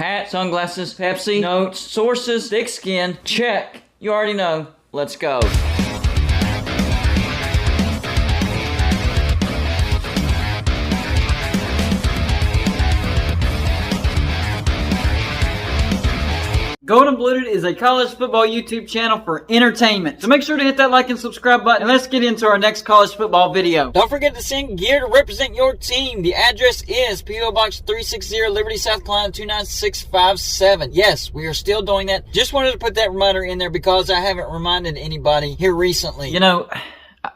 Hat, sunglasses, Pepsi, notes, sources, thick skin, check. You already know. Let's go. Golden Blooded is a college football YouTube channel for entertainment. So make sure to hit that like and subscribe button, and let's get into our next college football video. Don't forget to send gear to represent your team. The address is P.O. Box 360, Liberty, South Carolina 29657. Yes, we are still doing that. Just wanted to put that reminder in there because I haven't reminded anybody here recently. You know,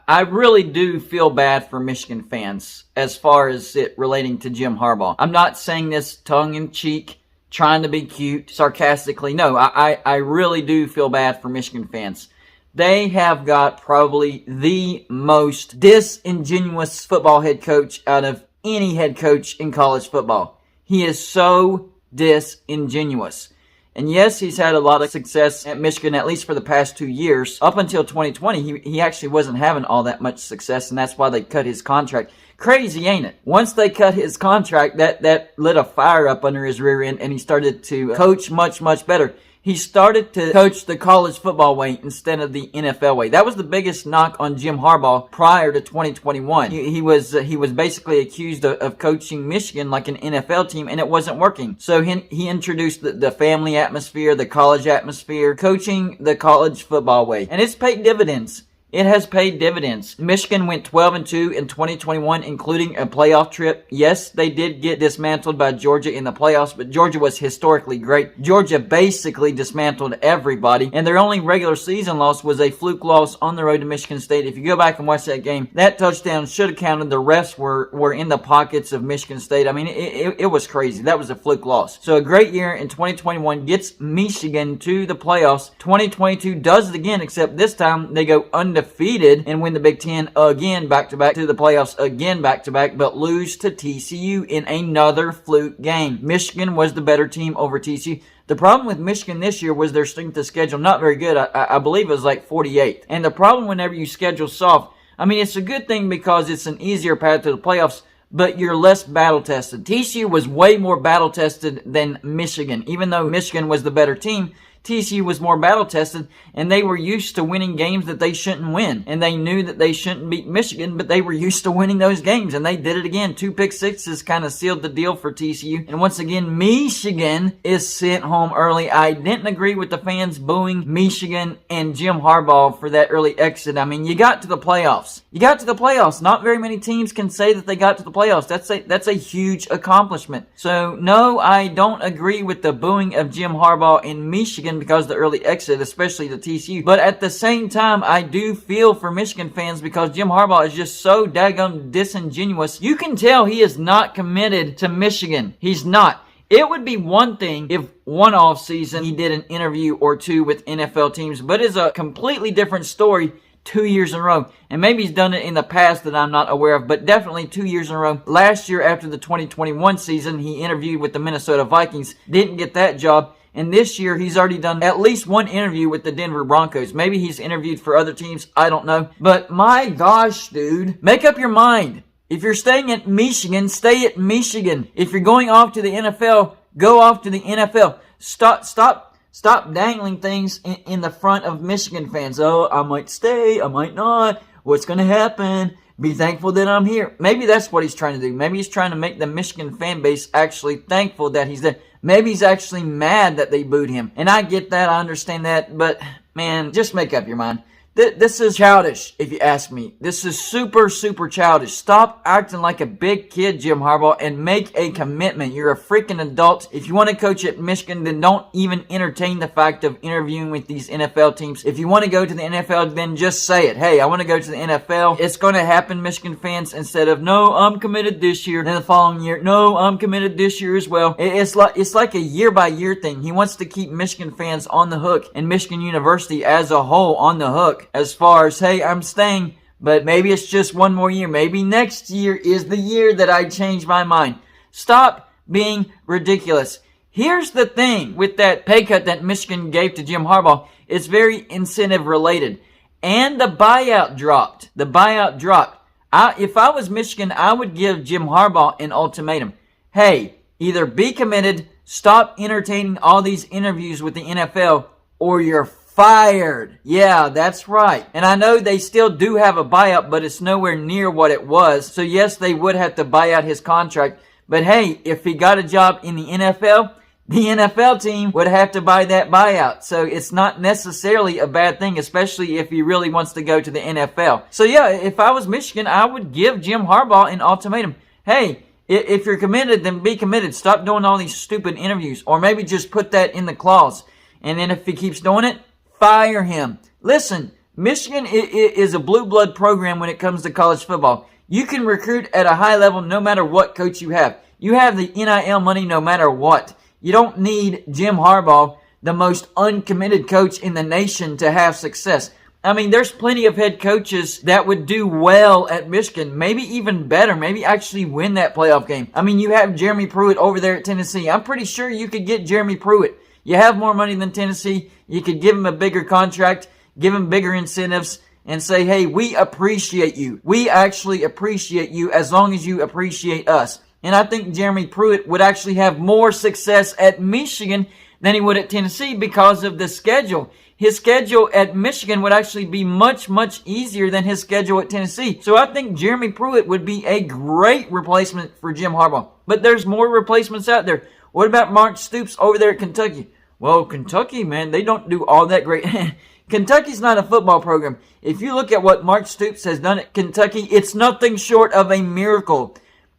I really do feel bad for Michigan fans as far as it relating to Jim Harbaugh. I'm not saying this tongue-in-cheek, trying to be cute, sarcastically. No, I really do feel bad for Michigan fans. They have got probably the most disingenuous football head coach out of any head coach in college football. He is so disingenuous. And yes, he's had a lot of success at Michigan, at least for the past 2 years. Up until 2020, he actually wasn't having all that much success, and that's why they cut his contract. Crazy, ain't it? Once they cut his contract, that lit a fire up under his rear end, and he started to coach much, much better. He started to coach the college football way instead of the NFL way. That was the biggest knock on Jim Harbaugh prior to 2021. He was basically accused of coaching Michigan like an NFL team, and it wasn't working. So he introduced the family atmosphere, the college atmosphere, coaching the college football way. And it's paid dividends. It has paid dividends. Michigan went 12-2 in 2021, including a playoff trip. Yes, they did get dismantled by Georgia in the playoffs, but Georgia was historically great. Georgia basically dismantled everybody, and their only regular season loss was a fluke loss on the road to Michigan State. If you go back and watch that game, that touchdown should have counted. The refs were in the pockets of Michigan State. I mean, it was crazy. That was a fluke loss. So a great year in 2021 gets Michigan to the playoffs. 2022 does it again, except this time they go undefeated and win the Big Ten again back-to-back to the playoffs again back-to-back, but lose to TCU in another fluke game. Michigan was the better team over TCU. The problem with Michigan this year was their strength of schedule not very good. I believe it was like 48th. And the problem whenever you schedule soft, I mean, it's a good thing because it's an easier path to the playoffs, but you're less battle-tested. TCU was way more battle-tested than Michigan. Even though Michigan was the better team, TCU was more battle-tested, and they were used to winning games that they shouldn't win. And they knew that they shouldn't beat Michigan, but they were used to winning those games, and they did it again. 2 pick sixes kind of sealed the deal for TCU. And once again, Michigan is sent home early. I didn't agree with the fans booing Michigan and Jim Harbaugh for that early exit. I mean, you got to the playoffs. You got to the playoffs. Not very many teams can say that they got to the playoffs. That's a huge accomplishment. So, no, I don't agree with the booing of Jim Harbaugh in Michigan because of the early exit, especially the TCU. But at the same time, I do feel for Michigan fans because Jim Harbaugh is just so daggone disingenuous. You can tell he is not committed to Michigan. He's not. It would be one thing if one off season he did an interview or two with NFL teams, but it's a completely different story 2 years in a row. And maybe he's done it in the past that I'm not aware of, but definitely 2 years in a row. Last year after the 2021 season, he interviewed with the Minnesota Vikings. Didn't get that job. And this year, he's already done at least one interview with the Denver Broncos. Maybe he's interviewed for other teams. I don't know. But my gosh, dude, make up your mind. If you're staying at Michigan, stay at Michigan. If you're going off to the NFL, go off to the NFL. Stop dangling things in the front of Michigan fans. Oh, I might stay. I might not. What's going to happen? Be thankful that I'm here. Maybe that's what he's trying to do. Maybe he's trying to make the Michigan fan base actually thankful that he's there. Maybe he's actually mad that they booed him. And I get that. I understand that. But, man, just make up your mind. This is childish, if you ask me. This is super, super childish. Stop acting like a big kid, Jim Harbaugh, and make a commitment. You're a freaking adult. If you want to coach at Michigan, then don't even entertain the fact of interviewing with these NFL teams. If you want to go to the NFL, then just say it. Hey, I want to go to the NFL. It's going to happen, Michigan fans, instead of, no, I'm committed this year. Then the following year, no, I'm committed this year as well. It's like a year-by-year thing. He wants to keep Michigan fans on the hook and Michigan University as a whole on the hook. As far as, hey, I'm staying, but maybe it's just one more year. Maybe next year is the year that I change my mind. Stop being ridiculous. Here's the thing with that pay cut that Michigan gave to Jim Harbaugh. It's very incentive related. And the buyout dropped. If I was Michigan, I would give Jim Harbaugh an ultimatum. Hey, either be committed, stop entertaining all these interviews with the NFL or you're fired. Yeah, that's right. And I know they still do have a buyout, but it's nowhere near what it was. So yes, they would have to buy out his contract. But hey, if he got a job in the NFL team would have to buy that buyout. So it's not necessarily a bad thing, especially if he really wants to go to the NFL. So yeah, if I was Michigan, I would give Jim Harbaugh an ultimatum. Hey, if you're committed, then be committed. Stop doing all these stupid interviews. Or maybe just put that in the clause. And then if he keeps doing it, fire him. Listen, Michigan is a blue blood program when it comes to college football. You can recruit at a high level no matter what coach you have. You have the NIL money no matter what. You don't need Jim Harbaugh, the most uncommitted coach in the nation, to have success. I mean, there's plenty of head coaches that would do well at Michigan, maybe even better, maybe actually win that playoff game. I mean, you have Jeremy Pruitt over there at Tennessee. I'm pretty sure you could get Jeremy Pruitt. You have more money than Tennessee. You could give him a bigger contract, give him bigger incentives, and say, hey, we appreciate you. We actually appreciate you as long as you appreciate us. And I think Jeremy Pruitt would actually have more success at Michigan than he would at Tennessee because of the schedule. His schedule at Michigan would actually be much, much easier than his schedule at Tennessee. So I think Jeremy Pruitt would be a great replacement for Jim Harbaugh. But there's more replacements out there. What about Mark Stoops over there at Kentucky? Well, Kentucky, man, they don't do all that great. Kentucky's not a football program. If you look at what Mark Stoops has done at Kentucky, it's nothing short of a miracle.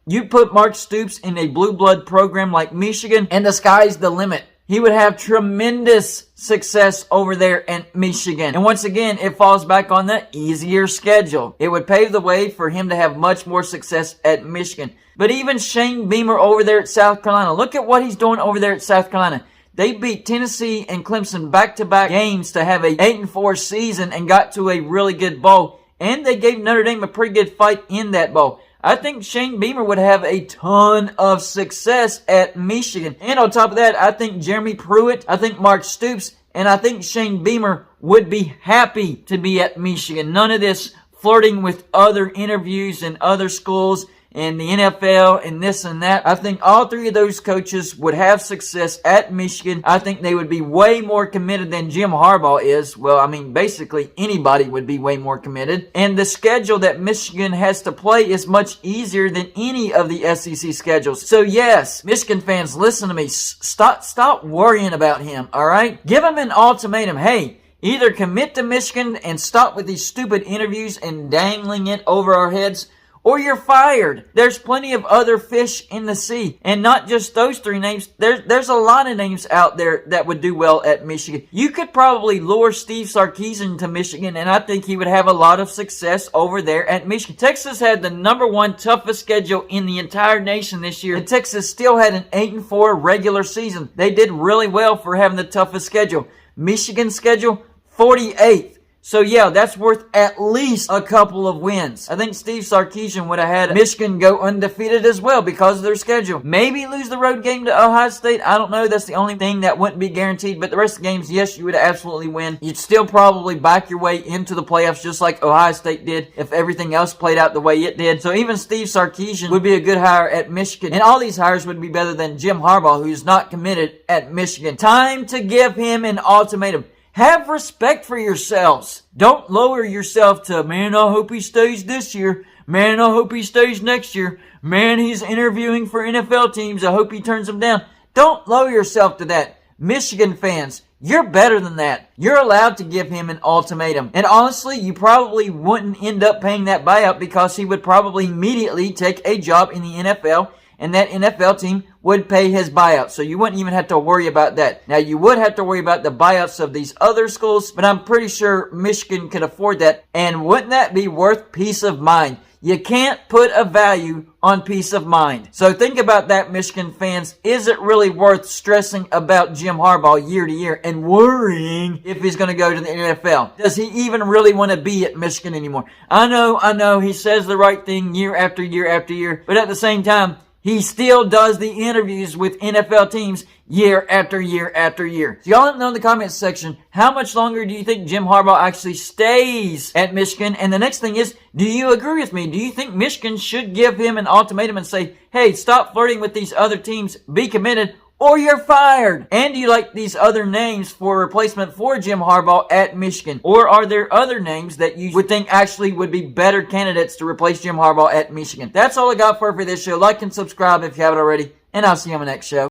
You put Mark Stoops in a blue blood program like Michigan, and the sky's the limit. He would have tremendous success over there at Michigan. And once again, it falls back on the easier schedule. It would pave the way for him to have much more success at Michigan. But even Shane Beamer over there at South Carolina, look at what he's doing over there at South Carolina. They beat Tennessee and Clemson back-to-back games to have a 8-4 season and got to a really good bowl. And they gave Notre Dame a pretty good fight in that bowl. I think Shane Beamer would have a ton of success at Michigan. And on top of that, I think Jeremy Pruitt, I think Mark Stoops, and I think Shane Beamer would be happy to be at Michigan. None of this flirting with other interviews and other schools and the NFL and this and that. I think all three of those coaches would have success at Michigan. I think they would be way more committed than Jim Harbaugh is. Well, I mean, basically anybody would be way more committed. And the schedule that Michigan has to play is much easier than any of the SEC schedules. So yes, Michigan fans, listen to me. Stop worrying about him, all right? Give him an ultimatum. Hey, either commit to Michigan and stop with these stupid interviews and dangling it over our heads, or you're fired. There's plenty of other fish in the sea. And not just those three names. There's a lot of names out there that would do well at Michigan. You could probably lure Steve Sarkisian to Michigan, and I think he would have a lot of success over there at Michigan. Texas had the #1 toughest schedule in the entire nation this year, and Texas still had an 8-4 regular season. They did really well for having the toughest schedule. Michigan's schedule, 48th. So yeah, that's worth at least a couple of wins. I think Steve Sarkisian would have had Michigan go undefeated as well because of their schedule. Maybe lose the road game to Ohio State. I don't know. That's the only thing that wouldn't be guaranteed. But the rest of the games, yes, you would absolutely win. You'd still probably back your way into the playoffs just like Ohio State did if everything else played out the way it did. So even Steve Sarkisian would be a good hire at Michigan. And all these hires would be better than Jim Harbaugh, who's not committed at Michigan. Time to give him an ultimatum. Have respect for yourselves. Don't lower yourself to, man, I hope he stays this year. Man, I hope he stays next year. Man, he's interviewing for NFL teams. I hope he turns them down. Don't lower yourself to that. Michigan fans, you're better than that. You're allowed to give him an ultimatum. And honestly, you probably wouldn't end up paying that buyout because he would probably immediately take a job in the NFL, and that NFL team would pay his buyout. So you wouldn't even have to worry about that. Now, you would have to worry about the buyouts of these other schools, but I'm pretty sure Michigan could afford that. And wouldn't that be worth peace of mind? You can't put a value on peace of mind. So think about that, Michigan fans. Is it really worth stressing about Jim Harbaugh year to year and worrying if he's going to go to the NFL? Does he even really want to be at Michigan anymore? I know, he says the right thing year after year after year, but at the same time, he still does the interviews with NFL teams year after year after year. So y'all let me know in the comments section, how much longer do you think Jim Harbaugh actually stays at Michigan? And the next thing is, do you agree with me? Do you think Michigan should give him an ultimatum and say, hey, stop flirting with these other teams, be committed, or you're fired. And do you like these other names for replacement for Jim Harbaugh at Michigan? Or are there other names that you would think actually would be better candidates to replace Jim Harbaugh at Michigan? That's all I got for this show. Like and subscribe if you haven't already, and I'll see you on the next show.